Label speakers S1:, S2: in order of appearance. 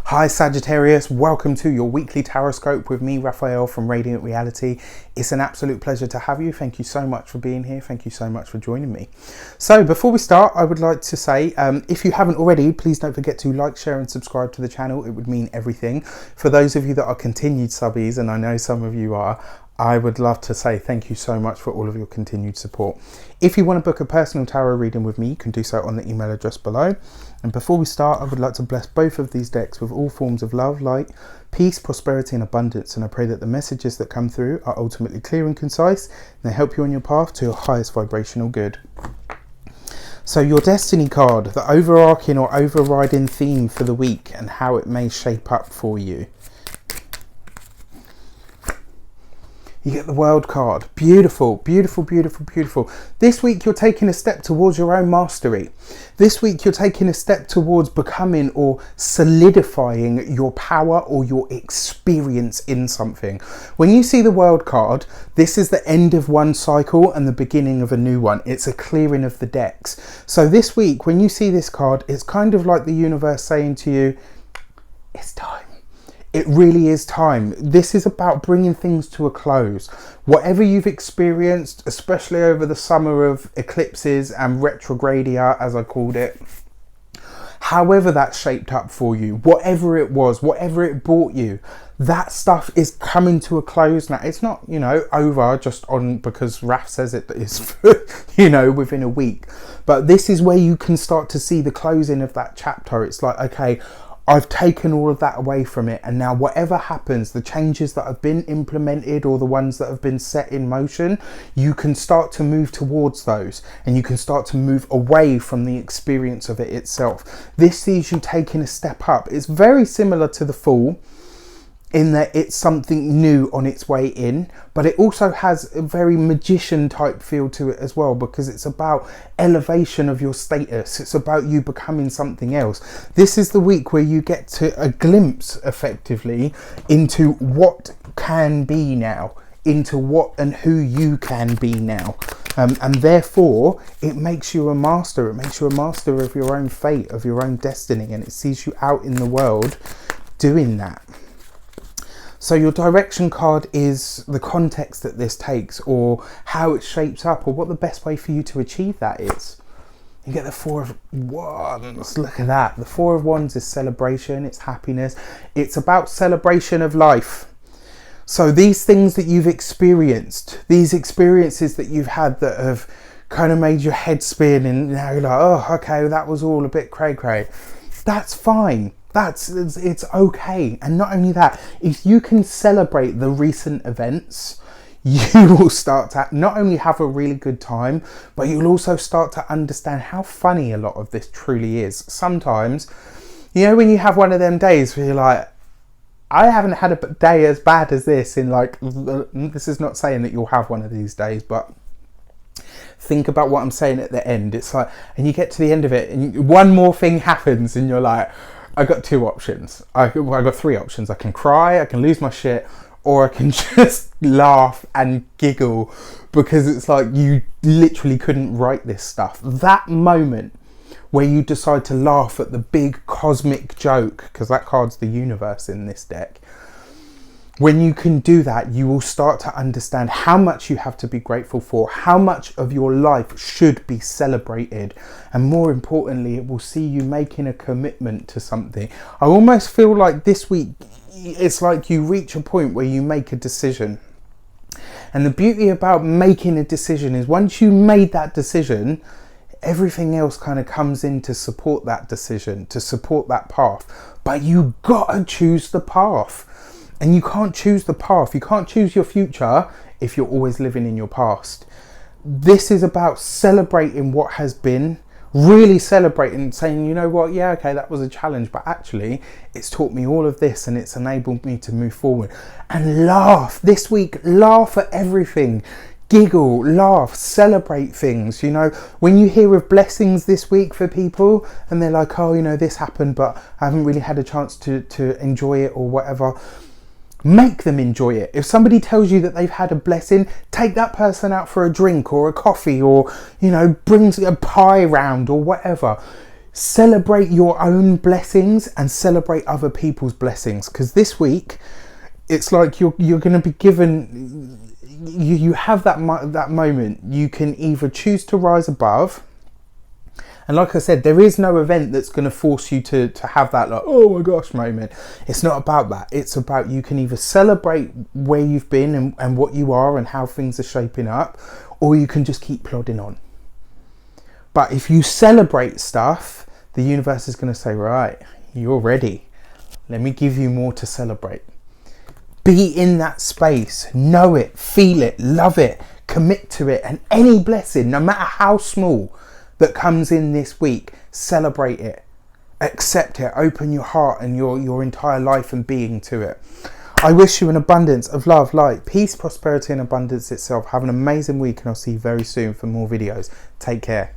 S1: Hi Sagittarius, welcome to your weekly Tarotscope with me, Raphael from Reydiant.reality. It's an absolute pleasure to have you. Thank you so much for being here. Thank you so much for joining me. So before we start, I would like to say, if you haven't already, please don't forget to like, share and subscribe to the channel. It would mean everything. For those of you that are continued subbies, and I know some of you are, I would love to say thank you so much for all of your continued support. If you want to book a personal tarot reading with me, you can do so on the email address below. And before we start, I would like to bless both of these decks with all forms of love, light, peace, prosperity and abundance. And I pray that the messages that come through are ultimately clear and concise, and they help you on your path to your highest vibrational good. So your destiny card, the overarching or overriding theme for the week and how it may shape up for you. You get the World card. Beautiful, beautiful, beautiful, beautiful. This week you're taking a step towards your own mastery. This week you're taking a step towards becoming or solidifying your power or your experience in something. When you see the World card, this is the end of one cycle and the beginning of a new one. It's a clearing of the decks. So this week when you see this card, it's kind of like the universe saying to you, it's time. It really is time. This is about bringing things to a close. Whatever you've experienced, especially over the summer of eclipses and retrogradia, as I called it, however that shaped up for you, whatever it was, whatever it brought you, that stuff is coming to a close now. It's not, over just on because Raph says it is, within a week. But this is where you can start to see the closing of that chapter. It's like, okay, I've taken all of that away from it, and now whatever happens, the changes that have been implemented or the ones that have been set in motion, you can start to move towards those and you can start to move away from the experience of it itself. This sees you taking a step up. It's very similar to the Fool in that it's something new on its way in, but it also has a very magician type feel to it as well, because it's about elevation of your status. It's about you becoming something else. This is the week where you get to a glimpse effectively into what can be now, into what and who you can be now. And therefore it makes you a master. It makes you a master of your own fate, of your own destiny, and it sees you out in the world doing that. So your direction card is the context that this takes, or how it shapes up, or what the best way for you to achieve that is. You get the Four of Wands. Look at that. The Four of Wands is celebration, it's happiness. It's about celebration of life. So these things that you've experienced, these experiences that you've had that have kind of made your head spin, and now you're like, oh, okay, that was all a bit cray-cray. That's fine. It's okay. And not only that, if you can celebrate the recent events, you will start to not only have a really good time, but you'll also start to understand how funny a lot of this truly is. Sometimes, when you have one of them days where you're like, I haven't had a day as bad as this in this is not saying that you'll have one of these days, but think about what I'm saying at the end. It's like, and you get to the end of it and one more thing happens and you're like, I got two options. I got three options. I can cry, I can lose my shit, or I can just laugh and giggle, because it's like you literally couldn't write this stuff. That moment where you decide to laugh at the big cosmic joke, because that card's the universe in this deck. When you can do that, you will start to understand how much you have to be grateful for, how much of your life should be celebrated, and more importantly, it will see you making a commitment to something. I almost feel like this week, it's like you reach a point where you make a decision. And the beauty about making a decision is once you made that decision, everything else kind of comes in to support that decision, to support that path. But you gotta choose the path. And you can't choose the path. You can't choose your future if you're always living in your past. This is about celebrating what has been, really celebrating, saying, you know what, yeah, okay, that was a challenge, but actually it's taught me all of this and it's enabled me to move forward. And laugh this week, laugh at everything. Giggle, laugh, celebrate things. When you hear of blessings this week for people and they're like, oh, this happened, but I haven't really had a chance to enjoy it or whatever. Make them enjoy it. If somebody tells you that they've had a blessing, take that person out for a drink or a coffee, or brings a pie round or whatever. Celebrate your own blessings and celebrate other people's blessings, because this week it's like you're going to be given, you have that moment. You can either choose to rise above, and like I said, there is no event that's going to force you to have that like, oh my gosh moment. It's not about that. It's about, you can either celebrate where you've been and what you are and how things are shaping up, or you can just keep plodding on. But if you celebrate stuff, the universe is going to say, right, you're ready. Let me give you more to celebrate. Be in that space, know it, feel it, love it, commit to it, and any blessing, no matter how small, that comes in this week, celebrate it, accept it, open your heart and your entire life and being to it. I wish you an abundance of love, light, peace, prosperity and abundance itself. Have an amazing week, and I'll see you very soon for more videos. Take care.